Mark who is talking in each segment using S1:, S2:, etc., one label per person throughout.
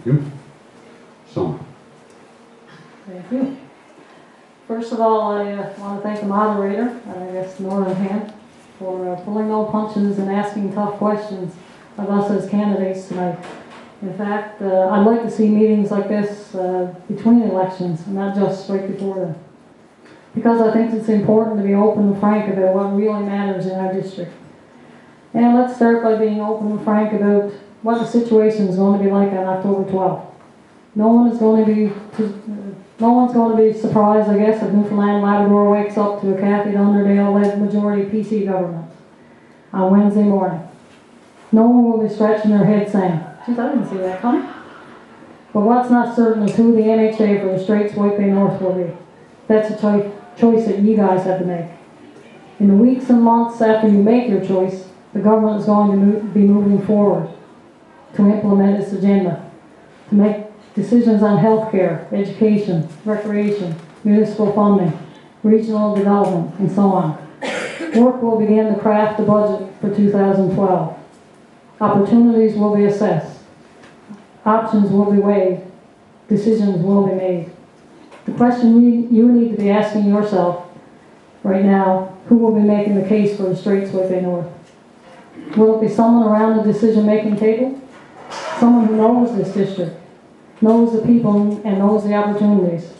S1: Thank you. Summer.
S2: Thank you. First of all, I want to thank the moderator, I guess Northern Hand, for pulling no punches and asking tough questions of us as candidates tonight. In fact, I'd like to see meetings like this between elections, not just right before them. Because I think it's important to be open and frank about what really matters in our district. And let's start by being open and frank about what the situation is going to be like on October 12th. No one's going to be surprised, I guess, if Newfoundland and Labrador wakes up to a Kathy Dunderdale-led majority PC government on Wednesday morning. No one will be scratching their head saying, geez, I didn't see that coming. But what's not certain is who the MHA for the Straits-White Bay North will be. That's a choice that you guys have to make. In the weeks and months after you make your choice, the government is going to be moving forward to implement its agenda, to make decisions on healthcare, education, recreation, municipal funding, regional development, and so on. Work will begin to craft the budget for 2012. Opportunities will be assessed. Options will be weighed. Decisions will be made. The question you need to be asking yourself right now, who will be making the case for the Straits-White Bay North? Will it be someone around the decision-making table? Someone who knows this district, knows the people and knows the opportunities,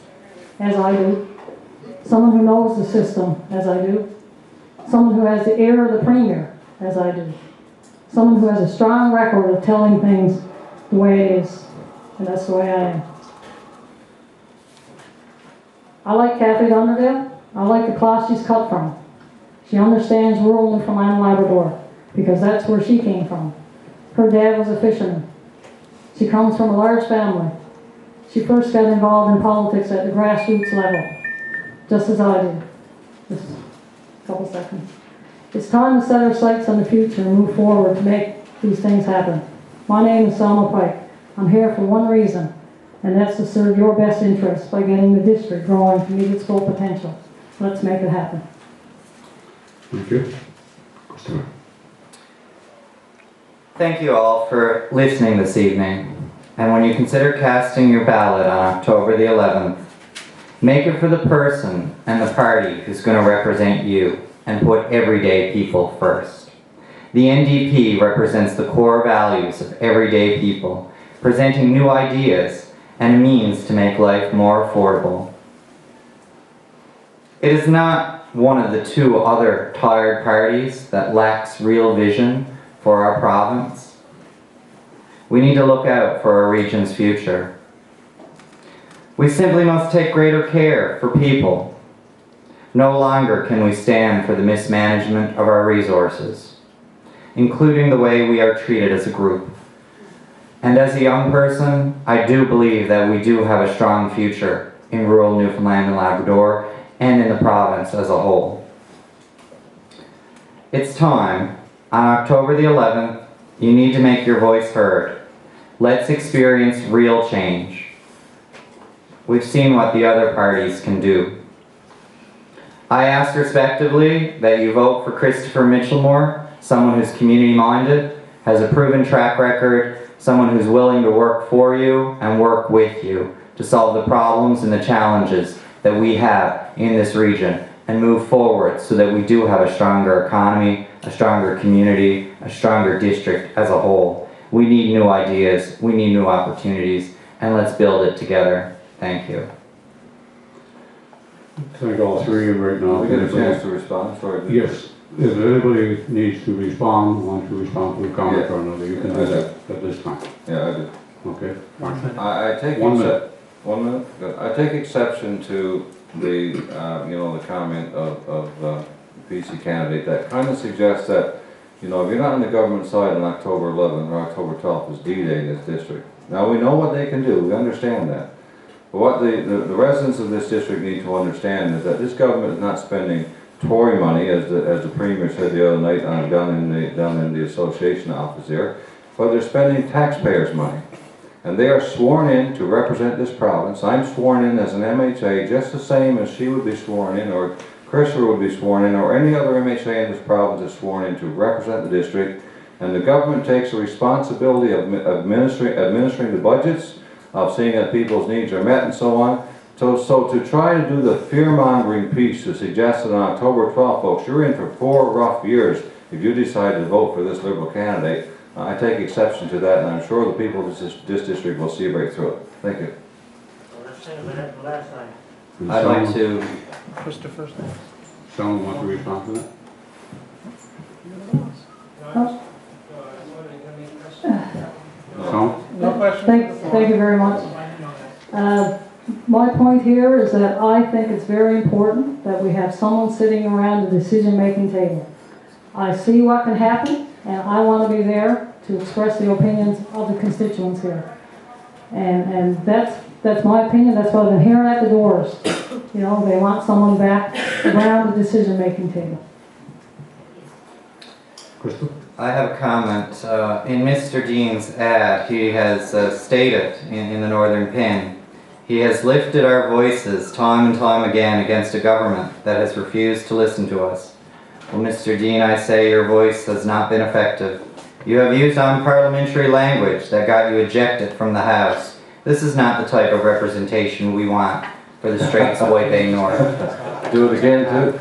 S2: as I do. Someone who knows the system, as I do. Someone who has the ear of the Premier, as I do. Someone who has a strong record of telling things the way it is, and that's the way I am. I like Kathy Dunderdale. I like the cloth she's cut from. She understands rural Newfoundland and Labrador, because that's where she came from. Her dad was a fisherman. She comes from a large family. She first got involved in politics at the grassroots level, just as I did. Just a couple seconds. It's time to set our sights on the future and move forward to make these things happen. My name is Selma Pike. I'm here for one reason, and that's to serve your best interests by getting the district growing to meet its full potential. Let's make it happen.
S1: Thank you. Christopher.
S3: Thank you all for listening this evening. And when you consider casting your ballot on October the 11th, make it for the person and the party who's going to represent you and put everyday people first. The NDP represents the core values of everyday people, presenting new ideas and a means to make life more affordable. It is not one of the two other tired parties that lacks real vision for our province. We need to look out for our region's future. We simply must take greater care for people. No longer can we stand for the mismanagement of our resources, including the way we are treated as a group. And as a young person, I do believe that we do have a strong future in rural Newfoundland and Labrador and in the province as a whole. It's time. On October the 11th, you need to make your voice heard. Let's experience real change. We've seen what the other parties can do. I ask respectively that you vote for Christopher Mitchellmore, someone who's community-minded, has a proven track record, someone who's willing to work for you and work with you to solve the problems and the challenges that we have in this region and move forward so that we do have a stronger economy, a stronger community, a stronger district as a whole. We need new ideas, we need new opportunities, and let's build it together. Thank you.
S1: Thank all three of you right now.
S4: We get a chance to respond? Sorry.
S1: Yes. If anybody needs to respond, want to respond to a comment or another, you can do that at this time.
S4: Yeah, I do.
S1: Okay? Fine.
S4: I take
S1: 1 minute.
S4: 1 minute? Good. I take exception to the, the comment of the PC candidate that kind of suggests that, if you're not on the government side on October 11th or October 12th is D-Day in this district. Now we know what they can do, we understand that. But what the residents of this district need to understand is that this government is not spending Tory money, as the Premier said the other night down in the association office there, but they're spending taxpayers' money. And they are sworn in to represent this province. I'm sworn in as an MHA just the same as she would be sworn in, or Christopher would be sworn in, or any other MHA in this province is sworn in to represent the district. and the government takes the responsibility of administering the budgets, of seeing that people's needs are met and so on. So to try to do the fear-mongering piece to suggest that on October 12th, folks, you're in for 4 rough years if you decide to vote for this Liberal candidate, I take exception to that, and I'm sure the people of this district will see right through it. Thank you.
S5: Well, let's say that the last time.
S3: I'd like to,
S6: Christopher's name.
S1: Someone want to respond to that? No?
S6: No question?
S2: Thank you very much. My point here is that I think it's very important that we have someone sitting around the decision-making table. I see what can happen, and I want to be there to express the opinions of the constituents here. And that's my opinion. That's what I've been hearing at the doors. You know, they want someone back around the decision-making table.
S1: Crystal?
S3: I have a comment. In Mr. Dean's ad, he has stated in the Northern Pin, he has lifted our voices time and time again against a government that has refused to listen to us. Well, Mr. Dean, I say your voice has not been effective. You have used unparliamentary language that got you ejected from the House. This is not the type of representation we want for the Straits-White Bay North.
S4: Do it again, too.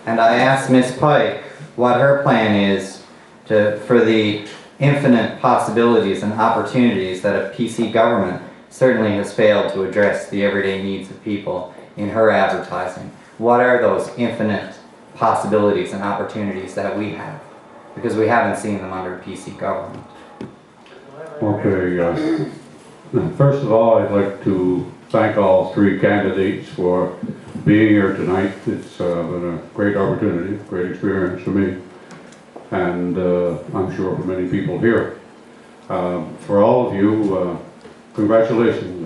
S3: And I asked Ms. Pike what her plan is for the infinite possibilities and opportunities that a PC government certainly has failed to address the everyday needs of people in her advertising. What are those infinite possibilities and opportunities that we have? Because we haven't seen them under a PC government.
S1: Okay, first of all, I'd like to thank all 3 candidates for being here tonight. It's been a great opportunity, great experience for me, and I'm sure for many people here. For all of you, congratulations.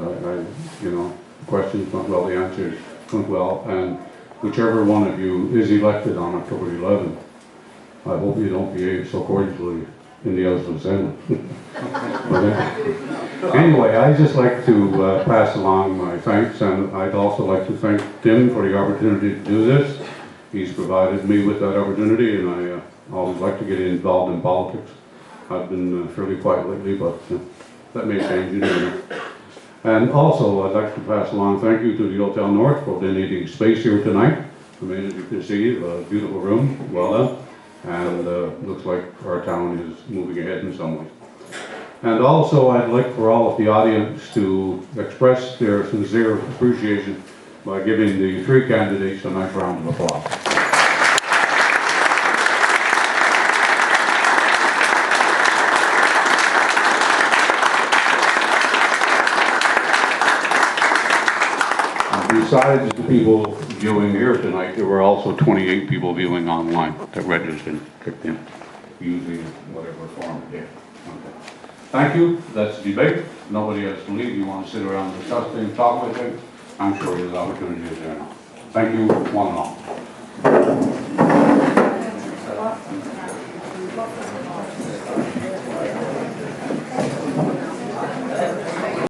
S1: You know, the questions went well, the answers went well, and whichever one of you is elected on October 11th, I hope you don't behave so cordially in the House of Senate. Anyway, I'd just like to pass along my thanks, and I'd also like to thank Tim for the opportunity to do this. He's provided me with that opportunity, and I always like to get involved in politics. I've been fairly quiet lately, but that may change, you never know. And also, I'd like to pass along thank you to the Hotel North for donating space here tonight. I mean, as you can see, a beautiful room, well done. And looks like our town is moving ahead in some ways. And also, I'd like for all of the audience to express their sincere appreciation by giving the 3 candidates a nice round of applause. Besides the people viewing here tonight, there were also 28 people viewing online that registered and clicked in, using whatever form it did. Okay. Thank you. That's debate. Nobody has to leave. You want to sit around and discuss things, talk with them, I'm sure there's opportunities there now. Thank you, one and all.